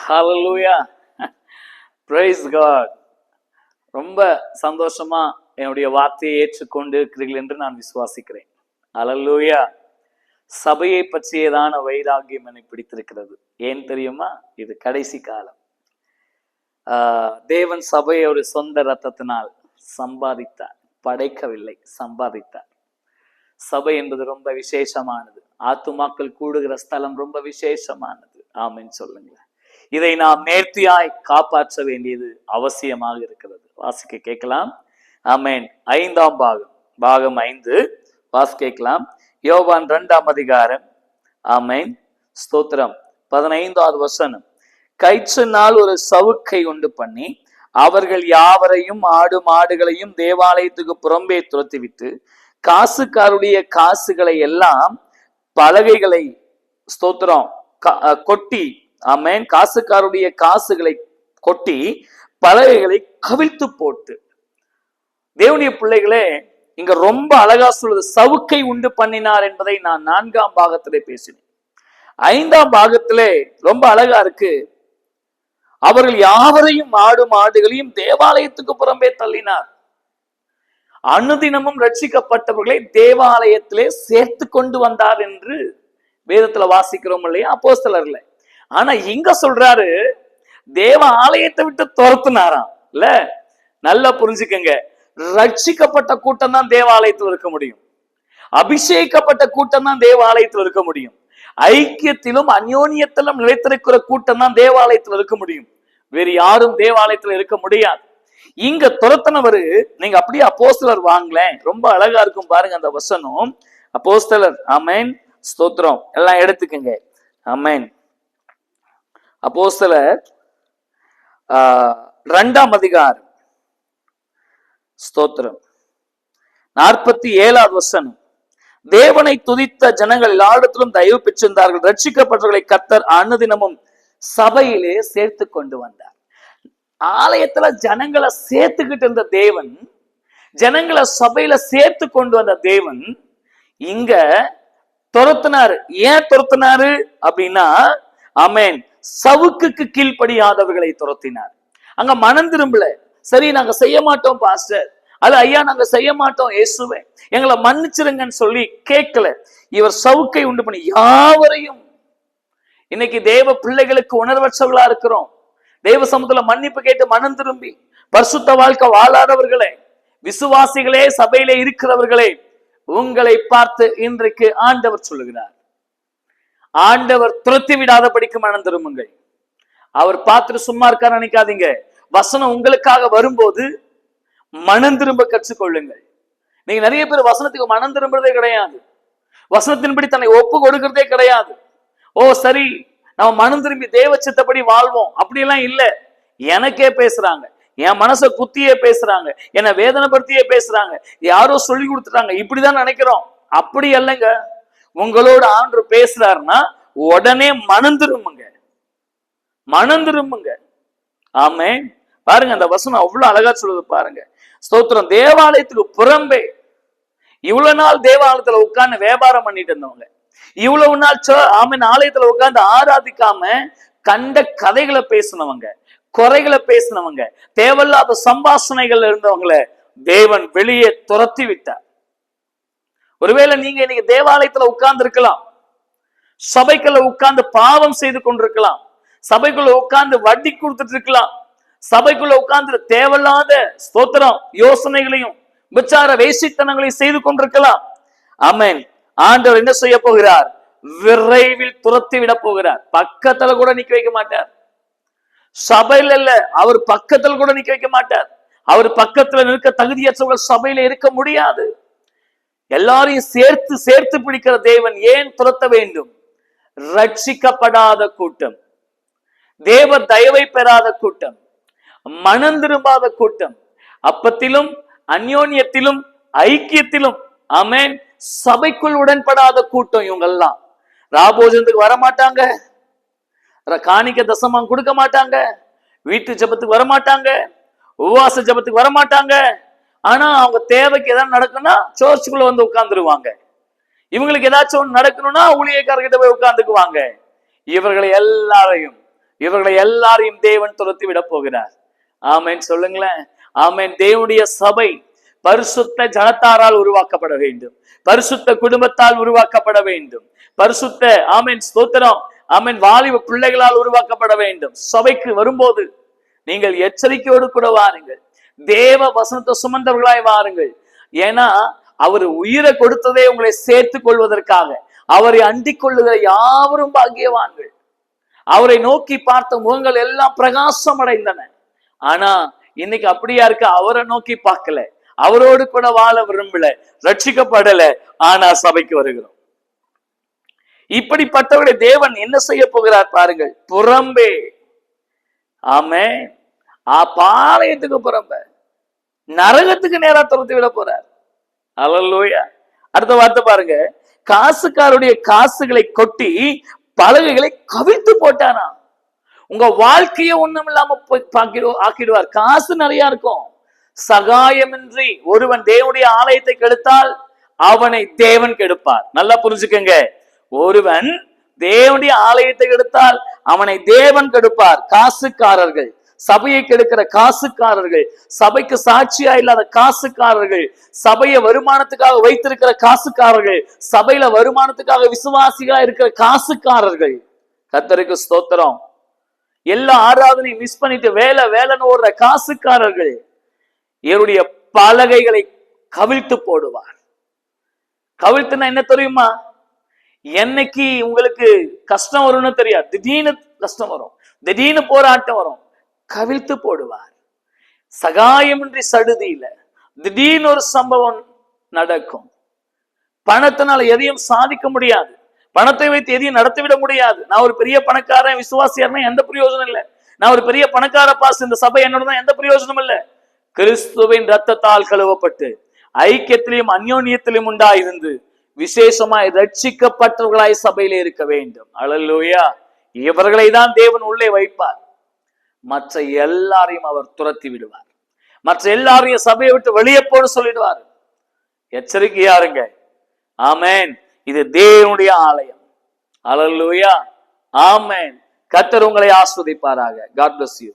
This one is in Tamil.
ஹல்லேலூயா. Price God. ரொம்ப சந்தோஷமா என்னுடைய வார்த்தையை ஏற்றுக்கொண்டு இருக்கிறீர்கள் என்று நான் விசுவாசிக்கிறேன். ஹல்லேலூயா. சபையை பற்றியதான வைராகியம் என்னை பிடித்திருக்கிறது. ஏன் தெரியுமா? இது கடைசி காலம். தேவன் சபையை ஒரு சொந்த ரத்தத்தினால் சம்பாதித்தார். படைக்கவில்லை, சம்பாதித்தார். சபை என்பது ரொம்ப விசேஷமானது. ஆத்துமாக்கள் கூடுகிற ஸ்தலம் ரொம்ப விசேஷமானது. ஆமென் சொல்லுங்க. இதை நாம் நேர்த்தியாய் காப்பாற்ற வேண்டியது அவசியமாக இருக்கிறது. வாசிக்க கேட்கலாம். ஆமென். 5ஆம் பாகம் 5 வாசிக்க கேட்கலாம். யோவான் 2ஆம் அதிகாரம். ஆமென். ஸ்தோத்திரம். 15வது வசனம். கயிற்றினால் ஒரு சவுக்கை உண்டு பண்ணி அவர்கள் யாவரையும் ஆடு மாடுகளையும் தேவாலயத்துக்கு புறம்பே துரத்திவிட்டு காசுக்காருடைய காசுகளை எல்லாம் பலகைகளை ஸ்தோத்திரம் கொட்டி, ஆமென், காசுக்காருடைய காசுகளை கொட்டி பலகைகளை கவிழ்த்து போட்டு. தேவனுடைய பிள்ளைகளே, இங்க ரொம்ப அழகா சொல்லுது, சவுக்கை உண்டு பண்ணினார் என்பதை நான் 4ஆம் பாகத்திலே பேசினேன். 5ஆம் பாகத்திலே ரொம்ப அழகா இருக்கு. அவர்கள் யாவரையும் ஆடு மாடுகளையும் தேவாலயத்துக்கு புறம்பே தள்ளினார். அனுதினமும் ரட்சிக்கப்பட்டவர்களை தேவாலயத்திலே சேர்த்து கொண்டு வந்தார் என்று வேதத்துல வாசிக்கிறோம் இல்லையா, அப்போஸ்தலர்ல. ஆனா இங்க சொல்றாரு தேவ ஆலயத்தை விட்டு துரத்துனாராம். இல்ல, நல்லா புரிஞ்சுக்கங்க. ரட்சிக்கப்பட்ட கூட்டம் தான் தேவாலயத்தில் இருக்க முடியும். அபிஷேகப்பட்ட கூட்டம் தான் தேவாலயத்தில் இருக்க முடியும். ஐக்கியத்திலும் அந்யோன்யத்திலும் நிலைத்திருக்கிற கூட்டம் தான் தேவாலயத்தில் இருக்க முடியும். வேறு யாரும் தேவாலயத்தில் இருக்க முடியாது. இங்க துரத்தினவரு, நீங்க அப்படியே அப்போஸ்தலர் வாங்கலேன், ரொம்ப அழகா இருக்கும் பாருங்க அந்த வசனம். அப்போஸ்தலர், ஆமென், ஸ்தோத்திரம், எல்லாம் எடுத்துக்கங்க. ஆமென். அப்போஸ்தலர் 2ஆம் அதிகாரம், ஸ்தோத்திரம், 47வது வசனம். தேவனை துதித்த ஜனங்கள் எல்லாரிடத்திலும் தயவு பெற்றிருந்தார்கள். ரட்சிக்கப்பட்டவர்களை கர்த்தர் அனுதினமும் சபையிலே சேர்த்து கொண்டு வந்தார். ஆலயத்துல ஜனங்களை சேர்த்துக்கிட்டு இருந்த தேவன், ஜனங்களை சபையில சேர்த்து கொண்டு வந்த தேவன் இங்க துரத்தினாரு. ஏன் துரத்தினாரு அப்படின்னா, ஆமென், சவுக்குக்கு கீழ்ப்படியாதவர்களை துரத்தினார். அங்க மனம் திரும்பல. சரி, நாங்க செய்ய மாட்டோம் பாஸ்டர், அது ஐயா நாங்க செய்ய மாட்டோம் இயேசுவே, எங்களை மன்னிச்சிருங்கன்னு சொல்லி கேட்கல. இவர் சவுக்கை உண்டு பண்ணி யாவரையும். இன்னைக்கு தேவ பிள்ளைகளுக்கு உணர்வற்றவர்களா இருக்கிறோம். தேவ சமூகத்துல மன்னிப்பு கேட்டு மனம் திரும்பி பரிசுத்த வாழ்க்கை வாழாதவர்களே, விசுவாசிகளே, சபையிலே இருக்கிறவர்களே, உங்களை பார்த்து இன்றைக்கு ஆண்டவர் சொல்லுகிறார், ஆண்டவர் துரத்தி விடாதபடிக்கு மனம் திரும்புங்கள். அவர் பார்த்துட்டு சும்மா இருக்காரு நினைக்காதீங்க. வசனம் உங்களுக்காக வரும்போது மனம் திரும்ப கற்றுக்கொள்ளுங்கள். நீங்க நிறைய பேர் வசனத்துக்கு மனம் திரும்புறதே கிடையாது. வசனத்தின்படி தன்னை ஒப்பு கொடுக்கிறதே கிடையாது. ஓ சரி, நம்ம மனம் திரும்பி தேவ சித்தப்படி வாழ்வோம் அப்படியெல்லாம் இல்ல. எனக்கே பேசுறாங்க, என் மனசை குத்தியே பேசுறாங்க, என்னை வேதனைப்படுத்தியே பேசுறாங்க, யாரோ சொல்லி கொடுத்துட்டாங்க, இப்படிதான் நினைக்கிறோம். அப்படி இல்லைங்க. உங்களோட ஆண்டவர் பேசுறாருன்னா உடனே மனம் திரும்புங்க, மனம் திரும்புங்க. ஆமென். பாருங்க அந்த வசனம் அவ்வளவு அழகா சொல்லுது பாருங்க. ஸ்தோத்திரம். தேவாலயத்துக்கு புறம்பே, இவ்வளவு நாள் தேவாலயத்துல உட்கார்ந்து வியாபாரம் பண்ணிட்டு இருந்தவங்க, இவ்வளவு நாள் ஆமென் ஆலயத்துல உட்கார்ந்து ஆராதிக்காம கண்ட கதைகளை பேசினவங்க, குறைகளை பேசினவங்க, தேவையில்லாத சம்பாஷணைகள் இருந்தவங்களை தேவன் வெளியே துரத்தி விட்டார். ஒருவேளை நீங்க இன்னைக்கு தேவாலயத்துல உட்கார்ந்து இருக்கலாம், சபைக்குள்ள உட்கார்ந்து பாவம் செய்து கொண்டிருக்கலாம், சபைக்குள்ள உட்கார்ந்து வட்டி கொடுத்துட்டு இருக்கலாம், சபைக்குள்ள உட்கார்ந்து தேவையில்லாத ஸ்தோத்திரம் யோசனைகளையும் விசார வேசித்தனங்களையும் செய்து கொண்டிருக்கலாம். ஆமென். ஆண்டவர் என்ன செய்ய போகிறார்? விரைவில் துரத்தி விட போகிறார். பக்கத்துல கூட நிக்க வைக்க மாட்டார். சபையில இல்ல, அவர் பக்கத்துல கூட நிக்க வைக்க மாட்டார். அவர் பக்கத்துல நிற்க தகுதியற்றவர்கள் சபையில இருக்க முடியாது. எல்லாரையும் சேர்த்து சேர்த்து பிடிக்கிற தேவன் ஏன் துரத்த வேண்டும்? ரட்சிக்கப்படாத கூட்டம், தேவ தயவை பெறாத கூட்டம், மனம் திரும்பாத கூட்டம், அப்பத்திலும் அந்யோன்யத்திலும் ஐக்கியத்திலும், ஆமென், சபைக்குள் உடன்படாத கூட்டம். இவங்கெல்லாம் ராபோஜனத்துக்கு வரமாட்டாங்க, காணிக்க தசமம் கொடுக்க மாட்டாங்க, வீட்டு ஜபத்துக்கு வரமாட்டாங்க, உபவாச ஜபத்துக்கு வரமாட்டாங்க. ஆனா அவங்க தேவைக்கு ஏதாவது நடக்குன்னா சர்ச்சுக்குள்ள வந்து உட்கார்ந்துருவாங்க. இவங்களுக்கு ஏதாச்சும் ஒன்று நடக்கணும்னா ஊழியக்காரர்கிட்ட போய் உட்கார்ந்துக்குவாங்க. இவர்களை எல்லாரையும் இவர்களை எல்லாரையும் தேவன் துரத்தி விட போகிறார். ஆமென் சொல்லுங்களேன். ஆமென். தேவனுடைய சபை பரிசுத்த ஜனத்தாரால் உருவாக்கப்பட வேண்டும், பரிசுத்த குடும்பத்தால் உருவாக்கப்பட வேண்டும், பரிசுத்த ஆமென் ஸ்தோத்திரம் ஆமென் வாலிப பிள்ளைகளால் உருவாக்கப்பட வேண்டும். சபைக்கு வரும்போது நீங்கள் எச்சரிக்கையோடு கூட வாருங்கள், தேவ வசனத்தை சுமந்தவர்களாய் வாருங்கள். ஏன்னா அவர் உயிரை கொடுத்ததே உங்களை சேர்த்துக் கொள்வதற்காக. அவரை அண்டிக் கொள்ளுகிற யாவரும் பாக்கியவான்கள். அவரை நோக்கி பார்த்த முகங்கள் எல்லாம் பிரகாசம் அடைந்தன. ஆனா இன்னைக்கு அப்படியா இருக்கு? அவரை நோக்கி பார்க்கல, அவரோடு கூட வாழ விரும்பல, ரட்சிக்கப்படல, ஆனா சபைக்கு வருகிறோம். இப்படிப்பட்டவர்களை தேவன் என்ன செய்ய போகிறார் பாருங்கள். புறம்பே ஆமென் பாளையத்துக்கு புறம்பே நரகத்துக்கு நேரா துரத்தி விட போறார். அல்லேலூயா. அடுத்த வார்த்தை பாருங்க, காசுக்காருடைய காசுகளை கொட்டி பலகைகளை கவிழ்த்து போட்டானா. உங்க வாழ்க்கைய ஒண்ணும் இல்லாம ஆக்கிடுவார். காசு நிறைய இருக்கும், சகாயமின்றி ஒருவன் தேவனுடைய ஆலயத்தை கெடுத்தால் அவனை தேவன் கெடுப்பார். நல்லா புரிஞ்சுக்கங்க, ஒருவன் தேவனுடைய ஆலயத்தை கெடுத்தால் அவனை தேவன் கெடுப்பார். காசுக்காரர்கள், சபையை கெடுக்கிற காசுக்காரர்கள், சபைக்கு சாட்சியா இல்லாத காசுக்காரர்கள், சபையை வருமானத்துக்காக வைத்திருக்கிற காசுக்காரர்கள், சபையில வருமானத்துக்காக விசுவாசிகளா இருக்கிற காசுக்காரர்கள். கர்த்தருக்கு ஸ்தோத்திரம். எல்லா ஆராதனையும் மிஸ் பண்ணிட்டு வேலை வேலைன்னு ஓடுற காசுக்காரர்கள் இவருடைய பலகைகளை கவிழ்த்து போடுவார். கவிழ்த்துனா என்ன தெரியுமா? என்னைக்கு உங்களுக்கு கஷ்டம் வரும்னு தெரியாது, திடீர்னு கஷ்டம் வரும், திடீர்னு போராட்டம் வரும், கவிழ்த்து போடுவார். சகாயமின்றி சடுதியில திடீர்னு ஒரு சம்பவம் நடக்கும். பணத்தினால எதையும் சாதிக்க முடியாது, பணத்தை வைத்து எதையும் நடத்திவிட முடியாது. நான் ஒரு பெரிய பணக்காரன் விசுவாசியா எந்த பிரயோஜனம் இல்லை, நான் ஒரு பெரிய பணக்கார பாஸ், இந்த சபை என்னோட தான், எந்த பிரயோஜனம் இல்லை. கிறிஸ்துவின் ரத்தத்தால் கழுவப்பட்டு ஐக்கியத்திலும் அந்யோன்யத்திலும் உண்டாயிருந்து விசேஷமாய் ரட்சிக்கப்பட்டவர்களாய் சபையிலே இருக்க வேண்டும். அல்லேலூயா. இவர்களை தான் தேவன் உள்ளே வைப்பார், மற்ற எல்லாரையும் அவர் துரத்தி விடுவார், மற்ற எல்லாரையும் சபையை விட்டு வெளியே போன்னு சொல்லிடுவார். எச்சரிக்கையா இருங்க. ஆமென். இது தேவனுடைய ஆலயம். அல்லேலூயா. ஆமென். கர்த்தர் உங்களை ஆசீர்வதிப்பாராக. God bless you.